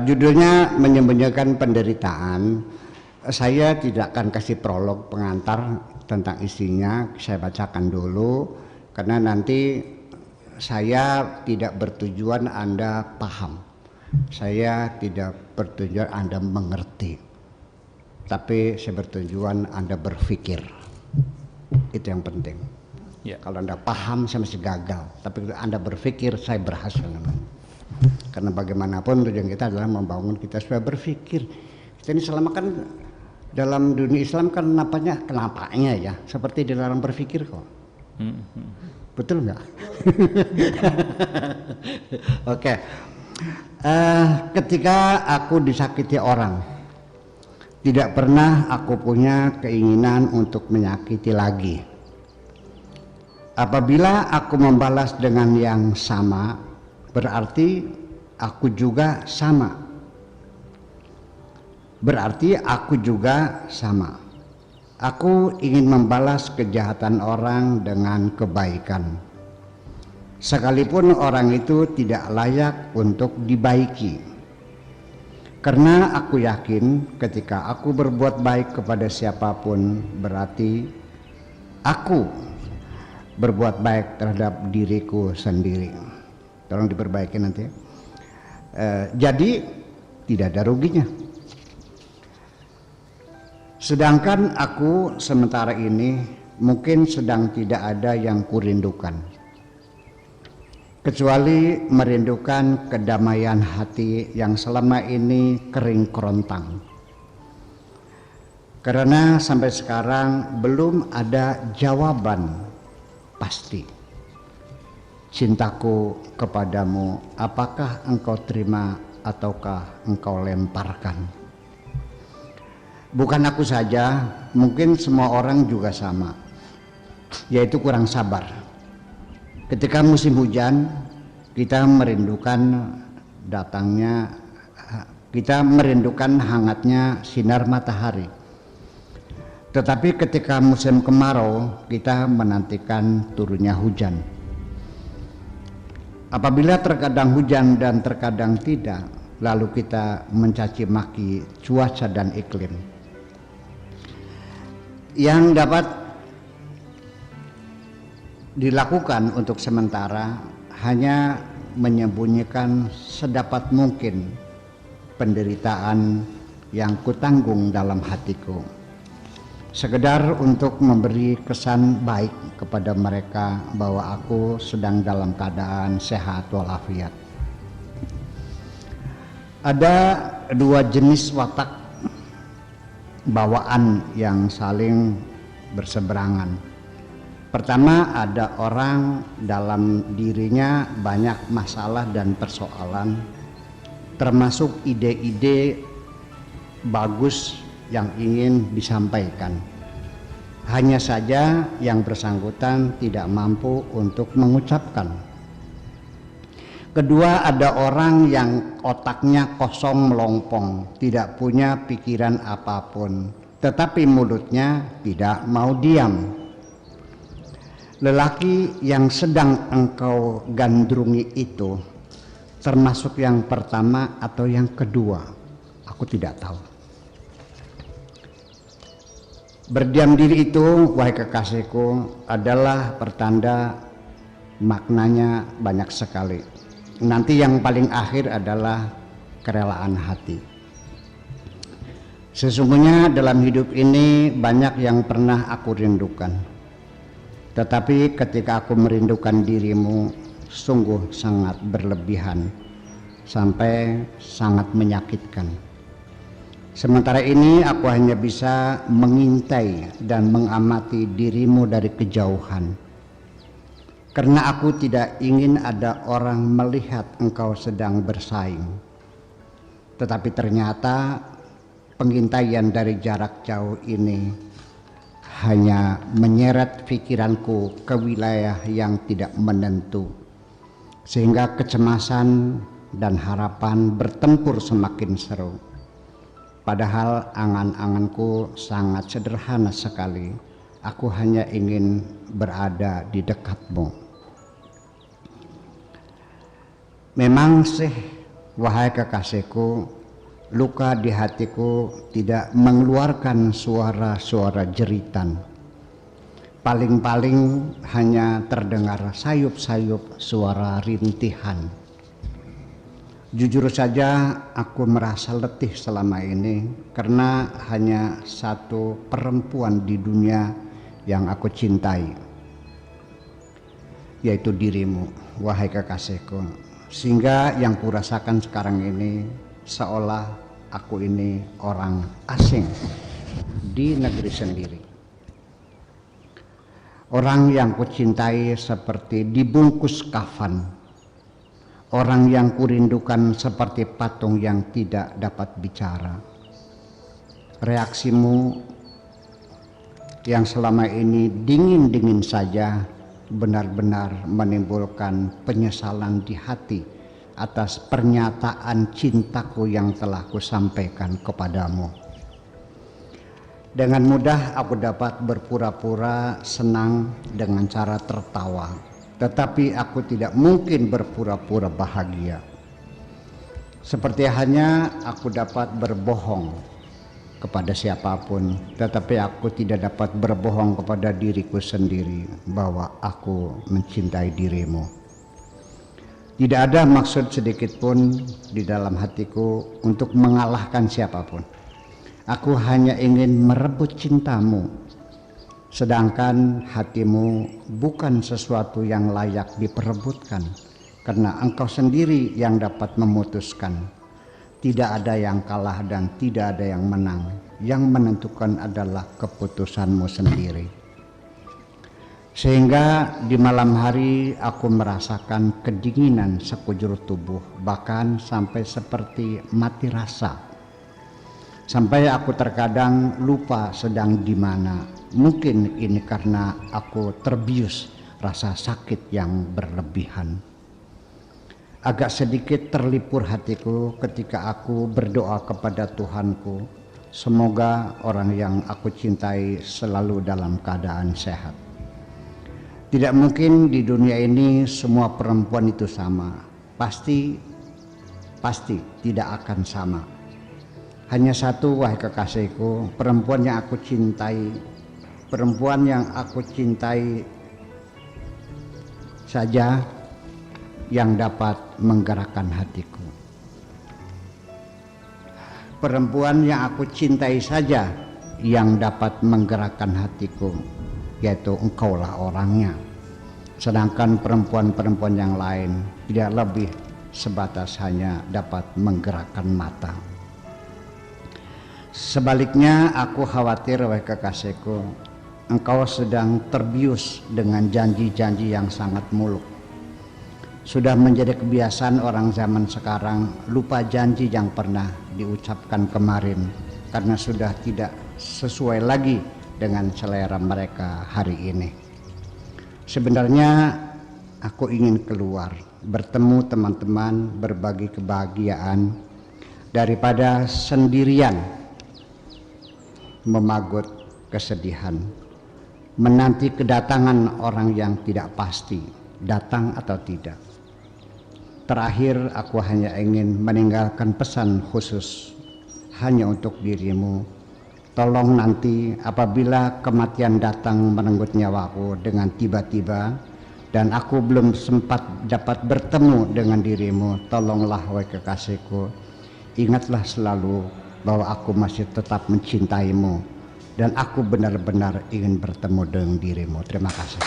Judulnya menyembunyikan penderitaan. Saya tidak akan kasih prolog pengantar tentang isinya, saya bacakan dulu karena nanti saya tidak bertujuan Anda paham, saya tidak bertujuan Anda mengerti, tapi saya bertujuan Anda berpikir. Itu yang penting. Kalau Anda paham saya masih gagal, tapi kalau Anda berpikir saya berhasil. Karena bagaimanapun tujuan kita adalah membangun kita supaya berpikir. Kita ini selama kan dalam dunia Islam kan kenapanya ya seperti dilarang berpikir kok. Betul nggak? Oke. Ketika aku disakiti orang, tidak pernah aku punya keinginan untuk menyakiti lagi. Apabila aku membalas dengan yang sama, berarti aku juga sama. Berarti aku juga sama. Aku ingin membalas kejahatan orang dengan kebaikan, sekalipun orang itu tidak layak untuk dibaiki. Karena aku yakin ketika aku berbuat baik kepada siapapun, berarti aku berbuat baik terhadap diriku sendiri. Tolong diperbaiki nanti. Jadi tidak ada ruginya. Sedangkan aku sementara ini mungkin sedang tidak ada yang kurindukan, kecuali merindukan kedamaian hati yang selama ini kering kerontang. Karena sampai sekarang belum ada jawaban pasti. Cintaku kepadamu, apakah engkau terima ataukah engkau lemparkan? Bukan aku saja, mungkin semua orang juga sama, yaitu kurang sabar. Ketika musim hujan, kita merindukan hangatnya sinar matahari. Tetapi ketika musim kemarau, kita menantikan turunnya hujan. Apabila terkadang hujan dan terkadang tidak, lalu kita mencaci maki cuaca dan iklim. Yang dapat dilakukan untuk sementara hanya menyembunyikan sedapat mungkin penderitaan yang kutanggung dalam hatiku, sekedar untuk memberi kesan baik kepada mereka bahwa aku sedang dalam keadaan sehat walafiat. Ada dua jenis watak bawaan yang saling berseberangan. Pertama, ada orang dalam dirinya banyak masalah dan persoalan, termasuk ide-ide bagus yang ingin disampaikan. Hanya saja yang bersangkutan tidak mampu untuk mengucapkan. Kedua, ada orang yang otaknya kosong melompong, tidak punya pikiran apapun, tetapi mulutnya tidak mau diam. Lelaki yang sedang engkau gandrungi itu termasuk yang pertama atau yang kedua, aku tidak tahu. Berdiam diri itu, wahai kekasihku, adalah pertanda maknanya banyak sekali. Nanti yang paling akhir adalah kerelaan hati. Sesungguhnya dalam hidup ini banyak yang pernah aku rindukan, tetapi ketika aku merindukan dirimu, sungguh sangat berlebihan sampai sangat menyakitkan. Sementara ini aku hanya bisa mengintai dan mengamati dirimu dari kejauhan, karena aku tidak ingin ada orang melihat engkau sedang bersaing. Tetapi ternyata pengintaian dari jarak jauh ini hanya menyeret pikiranku ke wilayah yang tidak menentu, sehingga kecemasan dan harapan bertempur semakin seru. Padahal angan-anganku sangat sederhana sekali. Aku hanya ingin berada di dekatmu. Memang sih Wahai kekasihku, luka di hatiku tidak mengeluarkan suara-suara jeritan. Paling-paling hanya terdengar sayup-sayup suara rintihan. Jujur saja aku merasa letih selama ini karena hanya satu perempuan di dunia yang aku cintai, yaitu dirimu, wahai kekasihku. Sehingga yang kurasakan sekarang ini seolah aku ini orang asing di negeri sendiri. Orang yang kucintai seperti dibungkus kafan. Orang yang kurindukan seperti patung yang tidak dapat bicara. Reaksimu yang selama ini dingin-dingin saja benar-benar menimbulkan penyesalan di hati atas pernyataan cintaku yang telah kusampaikan kepadamu. Dengan mudah aku dapat berpura-pura senang dengan cara tertawa, tetapi aku tidak mungkin berpura-pura bahagia. Seperti hanya aku dapat berbohong kepada siapapun, tetapi aku tidak dapat berbohong kepada diriku sendiri bahwa aku mencintai dirimu. Tidak ada maksud sedikit pun di dalam hatiku untuk mengalahkan siapapun. Aku hanya ingin merebut cintamu, sedangkan hatimu bukan sesuatu yang layak diperebutkan, karena engkau sendiri yang dapat memutuskan. Tidak ada yang kalah dan tidak ada yang menang. Yang menentukan adalah keputusanmu sendiri. Sehingga di malam hari aku merasakan kedinginan sekujur tubuh, bahkan sampai seperti mati rasa. Sampai aku terkadang lupa sedang di mana. Mungkin ini karena aku terbius rasa sakit yang berlebihan. Agak sedikit terlipur hatiku ketika aku berdoa kepada Tuhanku, semoga orang yang aku cintai selalu dalam keadaan sehat. Tidak mungkin di dunia ini semua perempuan itu sama. Pasti tidak akan sama. Hanya satu, wahai kekasihku, perempuan yang aku cintai saja yang dapat menggerakkan hatiku. Perempuan yang aku cintai saja yang dapat menggerakkan hatiku, yaitu engkaulah orangnya. Sedangkan perempuan-perempuan yang lain tidak lebih sebatas hanya dapat menggerakkan mata. Sebaliknya aku khawatir, wahai kekasihku, engkau sedang terbius dengan janji-janji yang sangat muluk. Sudah menjadi kebiasaan orang zaman sekarang lupa janji yang pernah diucapkan kemarin karena sudah tidak sesuai lagi dengan selera mereka hari ini. Sebenarnya aku ingin keluar, bertemu teman-teman, berbagi kebahagiaan daripada sendirian memagut kesedihan, menanti kedatangan orang yang tidak pasti datang atau tidak. Terakhir aku hanya ingin meninggalkan pesan khusus hanya untuk dirimu. Tolong nanti apabila kematian datang merenggut nyawaku dengan tiba-tiba dan aku belum sempat dapat bertemu dengan dirimu, tolonglah wahai kekasihku, ingatlah selalu bahwa aku masih tetap mencintaimu dan aku benar-benar ingin bertemu dengan dirimu. Terima kasih.